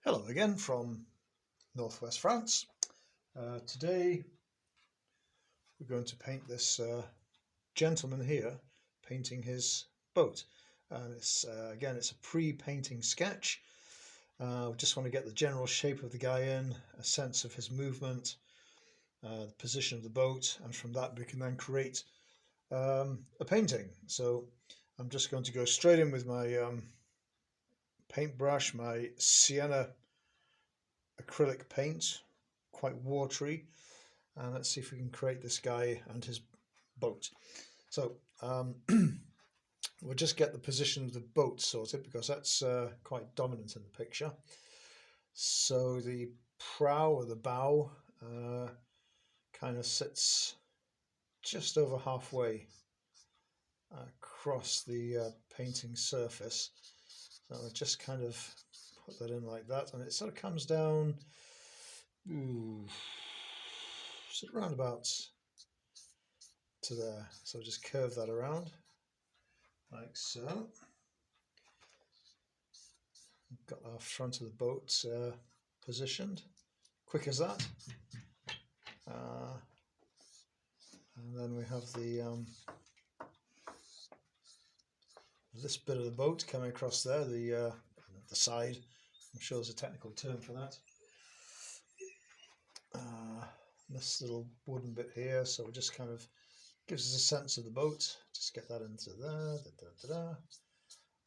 Hello again from northwest France. Today we're going to paint this gentleman here painting his boat, and it's again it's a pre-painting sketch. We just want to get the general shape of the guy in, a sense of his movement, the position of the boat, and from that we can then create a painting. So I'm just going to go straight in with my paintbrush, my sienna acrylic paint, quite watery, and let's see if we can create this guy and his boat. So we'll just get the position of the boat sorted because that's quite dominant in the picture. So the prow or the bow kind of sits just over halfway across the painting surface. So I'll just kind of put that in like that, and it sort of comes down sort of round about to there. So just curve that around like so. We've got our front of the boat positioned, quick as that. And then we have the this bit of the boat coming across there, the side. I'm sure there's a technical term for that. This little wooden bit here, so it just kind of gives us a sense of the boat. Just get that into there,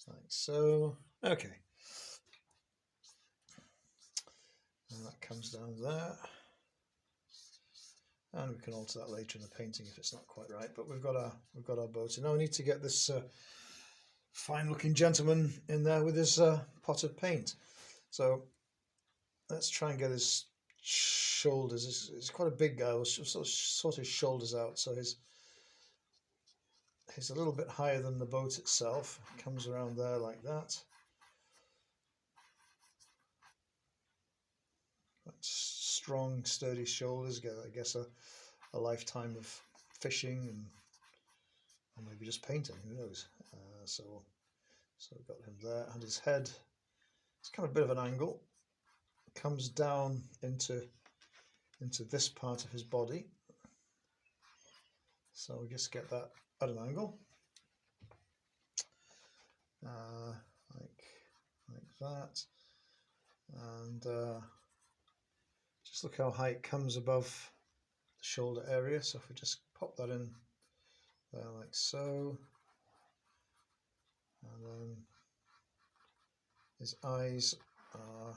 like so. Okay, and that comes down there, and we can alter that later in the painting if it's not quite right. But we've got our boat, and now we need to get this fine-looking gentleman in there with his pot of paint. So let's try and get his shoulders. He's quite a big guy. We'll sort his shoulders out, so he's a little bit higher than the boat itself. Comes around there like that. That's strong, sturdy shoulders. I guess a lifetime of fishing and maybe just painting. Who knows? So we've got him there, and his head. It's kind of a bit of an angle. Comes down into this part of his body. So we just get that at an angle, like that, and just look how high it comes above the shoulder area. So if we just pop that in there like so, and then his eyes are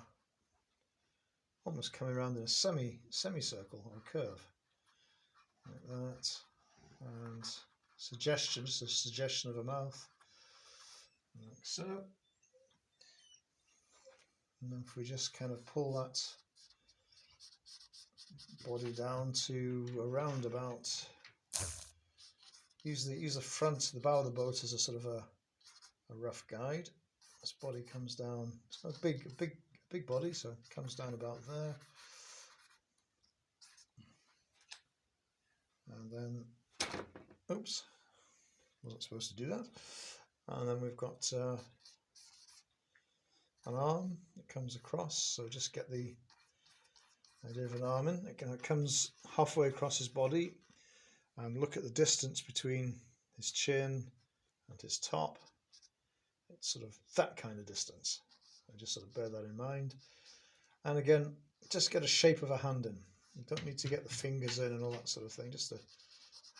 almost coming around in a semicircle or a curve like that, and just a suggestion of a mouth like so. And then if we just kind of pull that body down to around about, use the front, the bow of the boat as a sort of a rough guide. This body comes down. It's not a big body, so it comes down about there. And then, oops, wasn't supposed to do that. And then we've got an arm that comes across, so just get the idea of an arm in. It comes halfway across his body, and look at the distance between his chin and his top. It's sort of that kind of distance. So just sort of bear that in mind. And again, just get a shape of a hand in. You don't need to get the fingers in and all that sort of thing, just a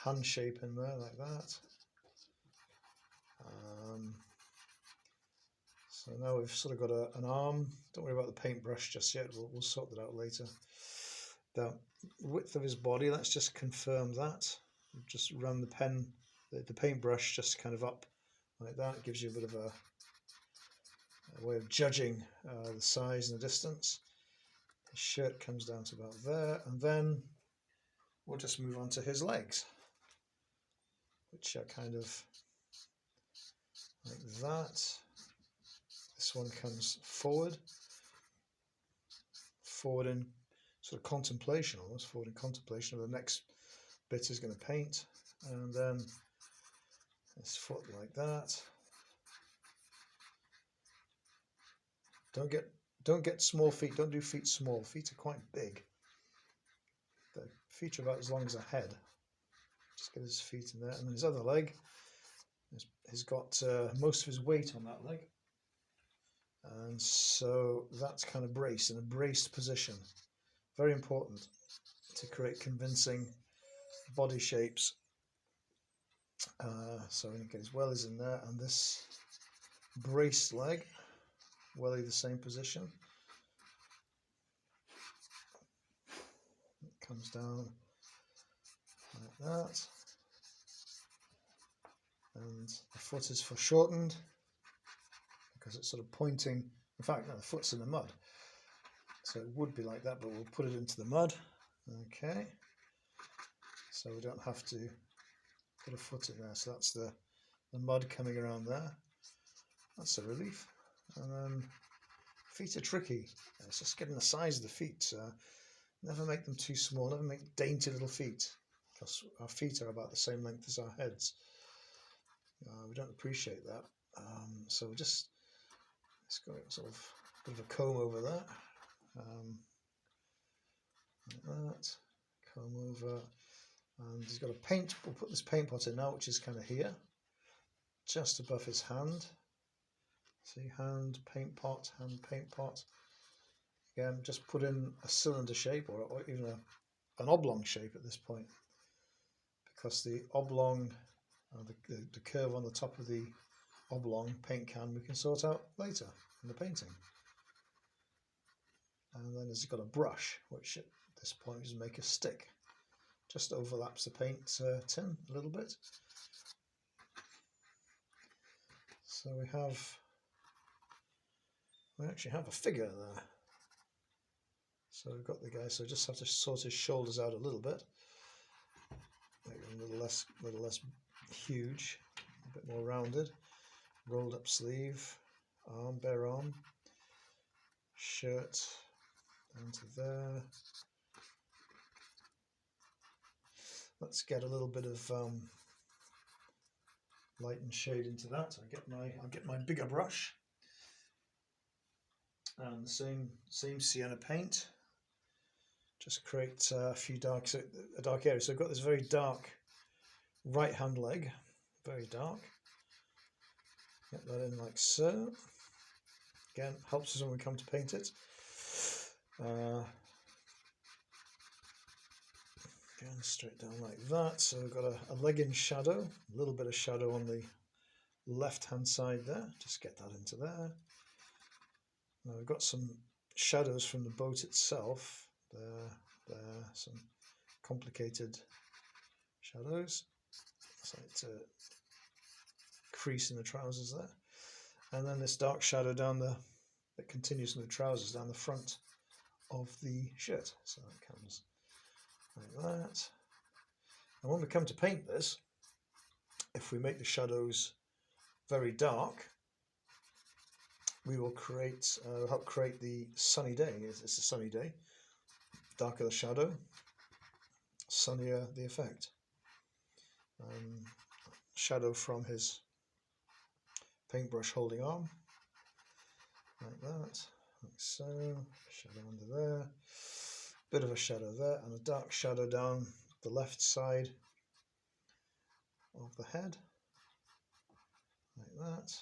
hand shape in there like that. So now we've sort of got an arm. Don't worry about the paintbrush just yet, we'll sort that out later. The width of his body, let's just confirm that. Just run the paintbrush just kind of up like that. It gives you a bit of a way of judging the size and the distance. His shirt comes down to about there, and then we'll just move on to his legs, which are kind of like that. This one comes forward in sort of contemplation, almost forward in contemplation of the next bit is going to paint, and then his foot like that. Don't get don't get small feet, don't do feet small. Feet are quite big. The feet are about as long as a head. Just get his feet in there, and then his other leg, he's got most of his weight on that leg. And so that's kind of braced, in a braced position. Very important to create convincing body shapes. So in case welly's in there, and this braced leg, welly the same position. It comes down like that. And the foot is foreshortened because it's sort of pointing. In fact, no, the foot's in the mud. So it would be like that, but we'll put it into the mud. Okay. So we don't have to put a foot in there. So that's the mud coming around there. That's a relief. And then feet are tricky. It's just getting the size of the feet. Never make them too small. Never make dainty little feet, because our feet are about the same length as our heads. We don't appreciate that. So we just, let's go sort of a bit of a comb over that. Like that. Comb over. And he's got a paint. We'll put this paint pot in now, which is kind of here, just above his hand. See, hand, paint pot, hand, paint pot. Again, just put in a cylinder shape, or even an oblong shape at this point, because the oblong, the curve on the top of the oblong paint can, we can sort out later in the painting. And then he's got a brush, which at this point is make a stick. Just overlaps the paint tin a little bit. So we actually have a figure there. So we've got the guy, so just have to sort his shoulders out a little bit. Make them a little less huge, a bit more rounded. Rolled up sleeve, arm, bare arm, shirt down to there. Let's get a little bit of light and shade into that. I'll get my bigger brush and the same sienna paint. Just create a few dark areas. So I've got this very dark right hand leg, very dark. Get that in like so. Again, helps us when we come to paint it. Again, straight down like that. So we've got a leg in shadow, a little bit of shadow on the left hand side there. Just get that into there. Now we've got some shadows from the boat itself. There, some complicated shadows. It's like a crease in the trousers there. And then this dark shadow down that continues in the trousers down the front of the shirt. So that comes like that. And when we come to paint this, if we make the shadows very dark, we will help create the sunny day. It's a sunny day. Darker the shadow, sunnier the effect. Shadow from his paintbrush holding arm, like that, like so. Shadow under there, bit of a shadow there, and a dark shadow down the left side of the head, like that.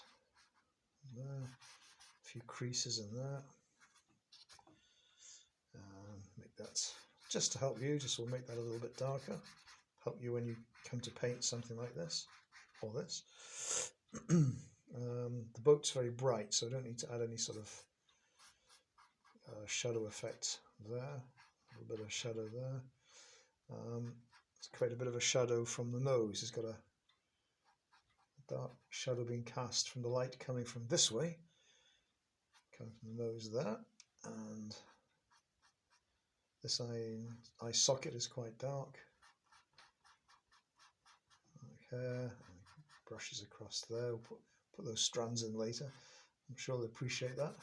There, a few creases in there. Make that just to help you. Just will make that a little bit darker. Help you when you come to paint something like this or this. The boat's very bright, so I don't need to add any sort of shadow effect there. A little bit of shadow there. Let's create a bit of a shadow from the nose. He's got a dark shadow being cast from the light coming from this way, coming from the nose there, and this eye socket is quite dark. Like hair, brushes across there. We'll put those strands in later. I'm sure they'll appreciate that.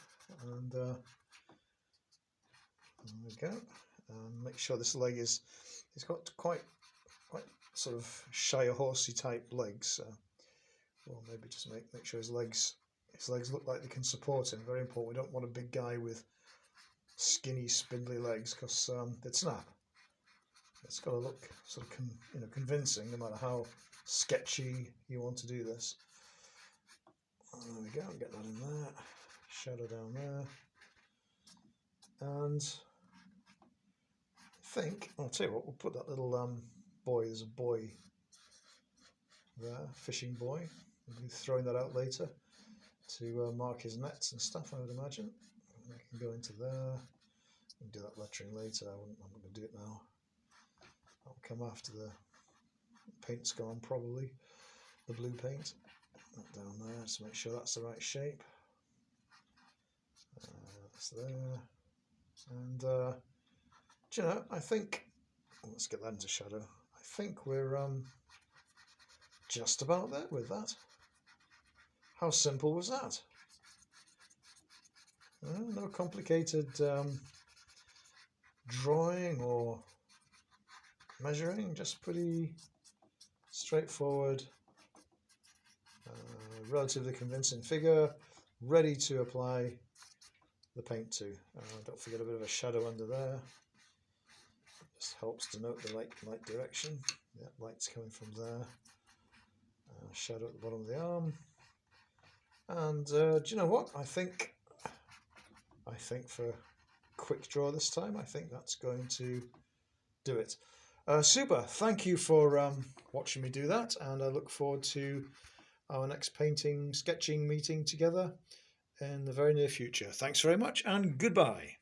And there we go. Make sure this leg he's got quite sort of Shire horsey type legs. So we'll maybe just make sure his legs his legs look like they can support him. Very important. We don't want a big guy with skinny, spindly legs because they'd snap. It's got to look sort of convincing, no matter how sketchy you want to do this. There we go. Get that in there. Shadow down there. And I think I'll tell you what. We'll put that little boy. There's a boy there, fishing boy. We'll be throwing that out later to mark his nets and stuff, I would imagine. I can go into there. We can do that lettering later. I'm not going to do it now. That'll come after the paint's gone, probably. The blue paint. That down there, just make sure that's the right shape. That's there. And, do you know, I think, let's get that into shadow. I think we're just about there with that. How simple was that? No complicated drawing or measuring, just pretty straightforward, relatively convincing figure, ready to apply the paint to. Don't forget a bit of a shadow under there. Just helps denote the light direction. Yeah, light's coming from there. Shadow at the bottom of the arm. And do you know what? I think for a quick draw this time, I think that's going to do it. Super. Thank you for watching me do that, and I look forward to our next sketching meeting together in the very near future. Thanks very much, and goodbye.